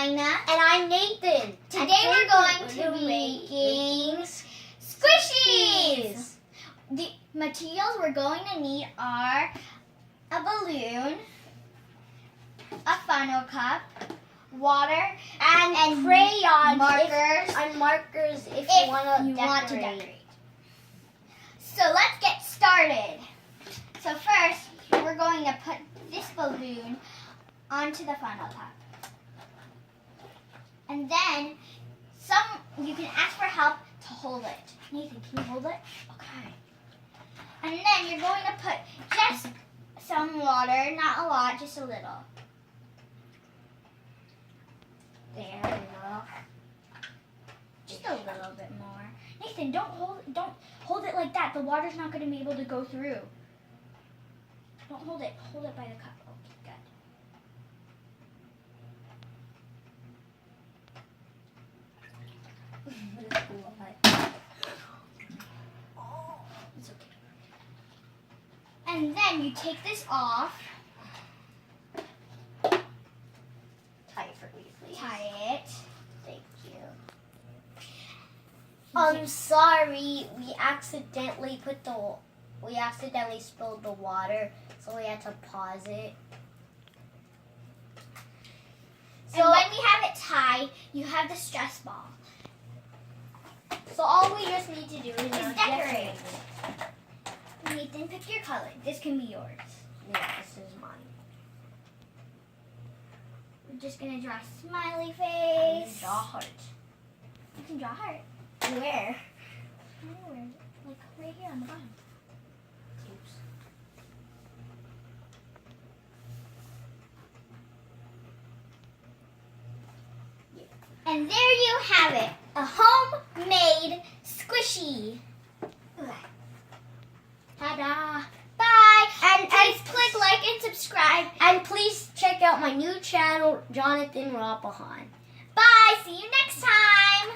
Ainah. And I'm Nathan. Today we're going to be making squishies. The materials we're going to need are a balloon, a funnel cup, water, And crayons. markers if you want to decorate. So let's get started. So first, we're going to put this balloon onto the funnel cup. And then you can ask for help to hold it. Nathan, can you hold it? Okay. And then you're going to put just some water, not a lot, just a little. There we go. Just a little bit more. Nathan, don't hold it like that. The water's not going to be able to go through. Don't hold it. Hold it by the cup. Okay, good. It's okay. And then you take this off. Tie it for me, please. Tie it. Thank you. I'm sorry. We accidentally spilled the water, so we had to pause it. So when we have it tied, you have the stress ball. So all we just need to do is decorate. Nathan, pick your color. This can be yours. Yeah, this is mine. We're just going to draw a smiley face. Draw a heart. You can draw a heart. Where? Anywhere. Like right here on the bottom. Oops. And there you have it. A homemade squishy. Ta-da. Bye. And please click like and subscribe. And please check out my new channel, Jonathan Rapahan. Bye. See you next time.